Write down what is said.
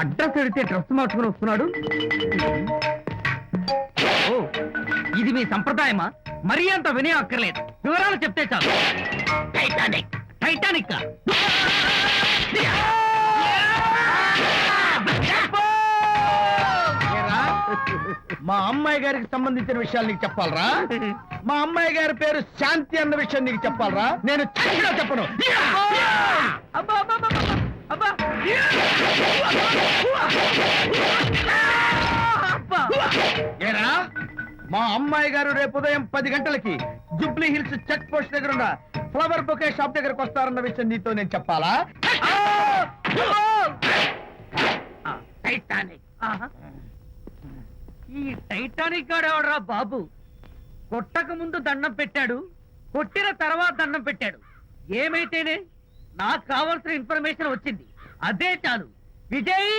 Address అడిగితే dress మార్చుకుని వస్తున్నాడు. ఓ, ఇది మీ సంప్రదాయమా? మరీ అంత వినయం అక్కర్లేదు, వివరాలు చెప్తే చాలు. టైటానిక్ టైటానిక్ మా అమ్మాయి గారికి సంబంధించిన విషయాలు నీకు చెప్పాలరా? మా అమ్మాయి గారి పేరు శాంతి అన్న విషయం నీకు చెప్పాలరా? నేను చచ్చినా చెప్పను. అబ్బా అబ్బా అబ్బా అబ్బా అబ్బా. ఏరా, మా అమ్మాయి గారు రేపు ఉదయం 10 గంటలకి జూబ్లీ హిల్స్ చెక్ పోస్ట్ దగ్గర ఉన్న ఫ్లవర్ బొకే షాప్ దగ్గరకు వస్తారన్న విషయం నీతో నేను చెప్పాలా? టైటానిక్. ఈ టైటానిక్ గాడెవడరా బాబు? కొట్టక ముందు దండం పెట్టాడు, కొట్టిన తర్వాత దండం పెట్టాడు. ఏమైతేనే నాకు కావాల్సిన ఇన్ఫర్మేషన్ వచ్చింది, అదే చాలు. విజయ్